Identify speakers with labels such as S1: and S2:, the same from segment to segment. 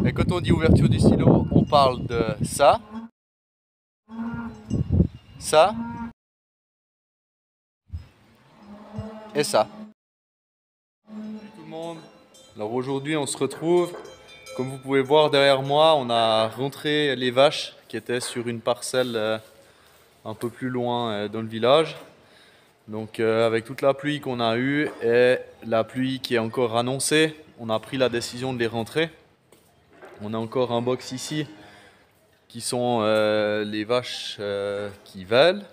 S1: Et quand on dit ouverture du silo, on parle de ça, ça et ça. Salut tout le monde. Alors aujourd'hui on se retrouve, comme vous pouvez voir derrière moi, on a rentré les vaches qui étaient sur une parcelle un peu plus loin dans le village. Donc avec toute la pluie qu'on a eue et la pluie qui est encore annoncée, on a pris la décision de les rentrer. On a encore un box ici qui sont les vaches qui vêlent.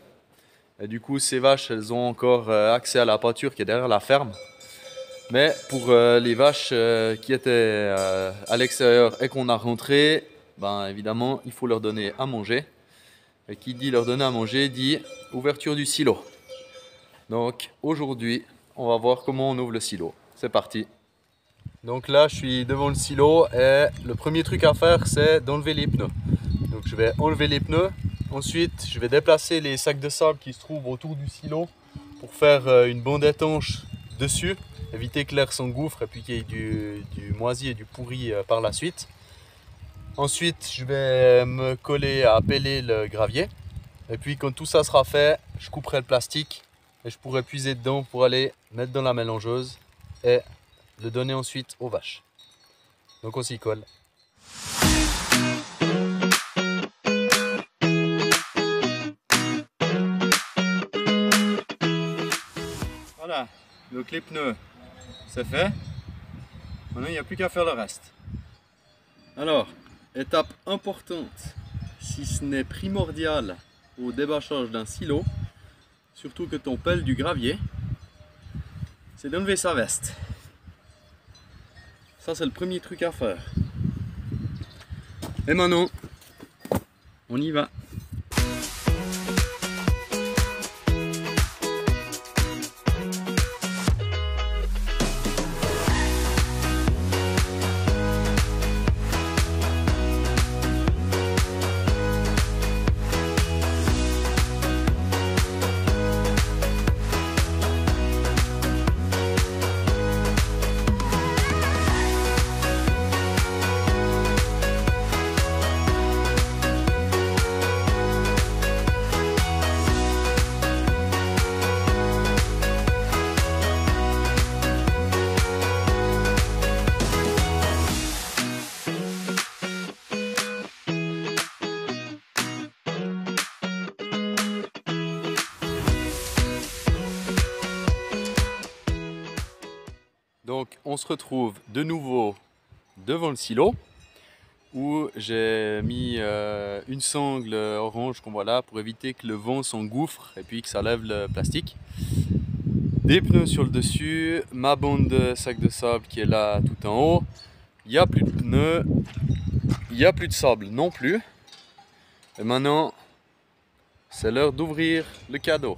S1: Et du coup ces vaches elles ont encore accès à la pâture qui est derrière la ferme. Mais pour les vaches qui étaient à l'extérieur et qu'on a rentré, ben évidemment il faut leur donner à manger. Et qui dit leur donner à manger dit ouverture du silo. Donc aujourd'hui on va voir comment on ouvre le silo. C'est parti. Donc là je suis devant le silo et le premier truc à faire c'est d'enlever les pneus. Donc je vais enlever les pneus. Ensuite je vais déplacer les sacs de sable qui se trouvent autour du silo pour faire une bande étanche dessus. Éviter que l'air s'engouffre et puis qu'il y ait du moisi et du pourri par la suite. Ensuite, je vais me coller à peler le gravier. Et puis quand tout ça sera fait, je couperai le plastique et je pourrai puiser dedans pour aller mettre dans la mélangeuse et le donner ensuite aux vaches. Donc on s'y colle. Voilà, donc les pneus. C'est fait. Maintenant, il n'y a plus qu'à faire le reste. Alors, étape importante, si ce n'est primordial au débâchage d'un silo, surtout que on pèle du gravier, c'est d'enlever sa veste. Ça, c'est le premier truc à faire. Et maintenant, on y va. Donc on se retrouve de nouveau devant le silo où j'ai mis une sangle orange qu'on voit là pour éviter que le vent s'engouffre et puis que ça lève le plastique. Des pneus sur le dessus, ma bande de sac de sable qui est là tout en haut. Il n'y a plus de pneus, il n'y a plus de sable non plus. Et maintenant c'est l'heure d'ouvrir le cadeau.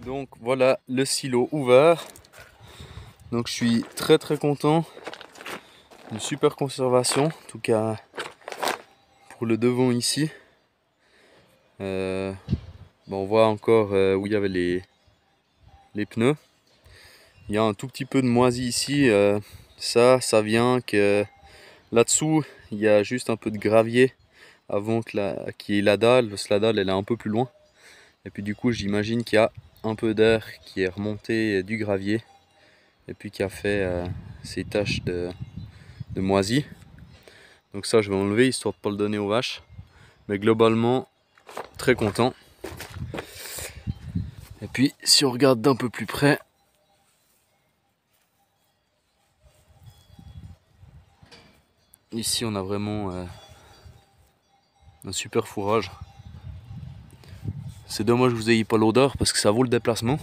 S1: Donc voilà le silo ouvert. Donc je suis très content. Une super conservation, en tout cas pour le devant ici. Bon, on voit encore où il y avait les pneus. Il y a un tout petit peu de moisi ici. Ça vient que là-dessous il y a juste un peu de gravier avant qu'il y ait la dalle, parce que la dalle elle est un peu plus loin. Et puis du coup j'imagine qu'il y a un peu d'air qui est remonté du gravier et puis qui a fait ces taches de moisi. Donc ça je vais enlever histoire de ne pas le donner aux vaches. Mais globalement très content. Et puis si on regarde d'un peu plus près, ici on a vraiment un super fourrage. C'est dommage que vous n'ayez pas l'odeur parce que ça vaut le déplacement.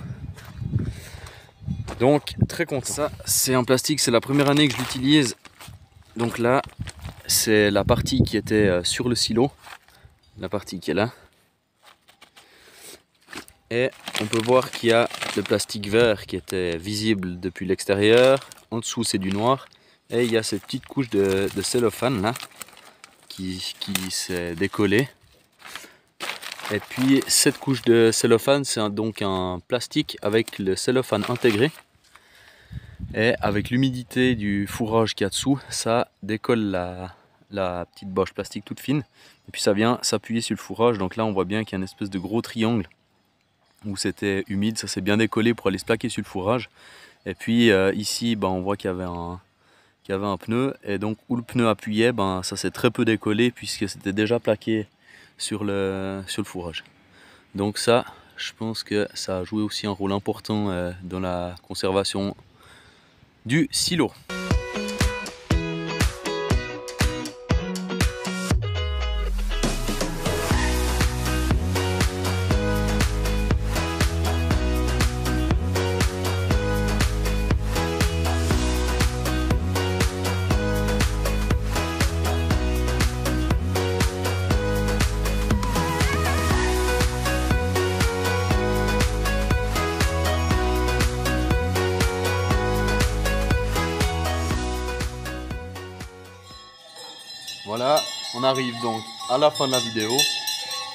S1: Donc très content. Ça c'est un plastique, c'est la première année que je l'utilise. Donc là c'est la partie qui était sur le silo, la partie qui est là. Et on peut voir qu'il y a le plastique vert qui était visible depuis l'extérieur. En dessous c'est du noir. Et il y a cette petite couche de cellophane là qui s'est décollée. Et puis cette couche de cellophane, c'est donc un plastique avec le cellophane intégré. Et avec l'humidité du fourrage qu'il y a dessous, ça décolle la petite bâche plastique toute fine. Et puis ça vient s'appuyer sur le fourrage. Donc là on voit bien qu'il y a une espèce de gros triangle où c'était humide. Ça s'est bien décollé pour aller se plaquer sur le fourrage. Et puis ici on voit qu'il y avait un pneu. Et donc où le pneu appuyait, ça s'est très peu décollé puisque c'était déjà plaqué sur le fourrage. Donc ça, je pense que ça a joué aussi un rôle important dans la conservation du silo. Voilà, on arrive donc à la fin de la vidéo.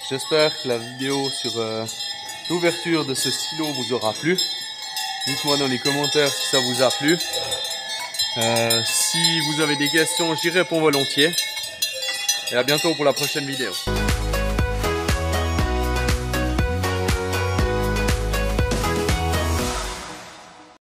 S1: J'espère que la vidéo sur l'ouverture de ce silo vous aura plu. Dites-moi dans les commentaires si ça vous a plu. Si vous avez des questions, j'y réponds volontiers. Et à bientôt pour la prochaine vidéo.